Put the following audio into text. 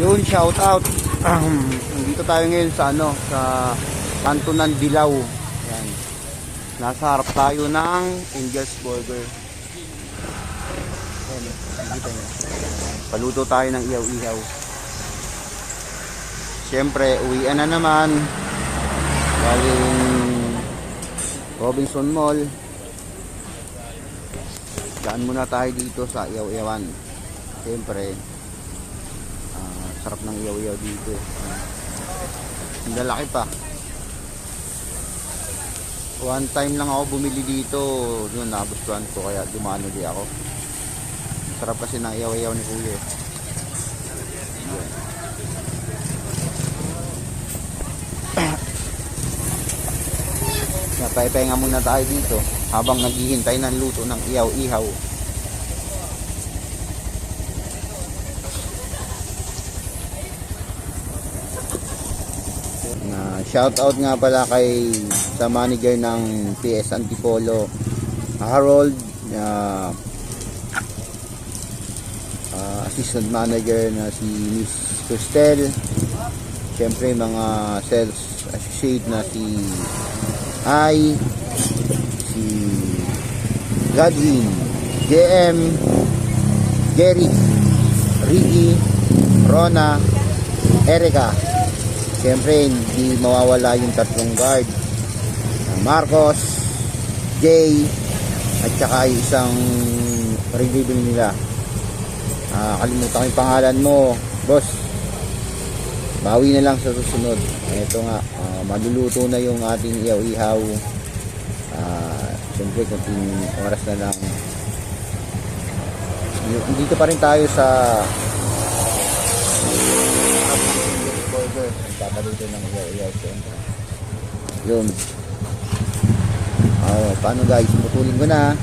Yun, shout out. Dito tayo ngayon sa sa kanto ng Dilaw. Yan. Nasa harap tayo ng Angel's Burger. Yan, nakikita nyo. Paluto tayo ng ihaw-ihaw. Siyempre, uwian na naman. Galing Robinson Mall. Daan muna tayo dito sa ihaw-ihawan. Siyempre, sarap ng ihaw-ihaw dito. Ang lalaki pa. One time lang ako bumili dito. Yun, nagustuhan ko kaya dumano di ako. Sarap kasi ng ihaw-ihaw ni Kuya. Napapahinga muna tayo dito habang naghihintay ng luto ng ihaw-ihaw. Shout out nga pala kay sa manager ng PS Antipolo, Harold, assistant manager na si Miss Cristel, syempre mga sales associate na si Ai, si Godwin, JM, Jerry, Ricky, Rona, Erica. Siyempre, hindi mawawala yung tatlong guard. Marcos, Jay, at saka yung isang reliever nila. Kalimutan ko yung pangalan mo, boss. Bawi na lang sa susunod. Ito nga, maluluto na yung ating ihaw-ihaw. Siyempre, kunting oras na lang. Dito pa rin tayo sa papaluto ng ihaw-ihaw. Yun. Paano guys, putulin ko na.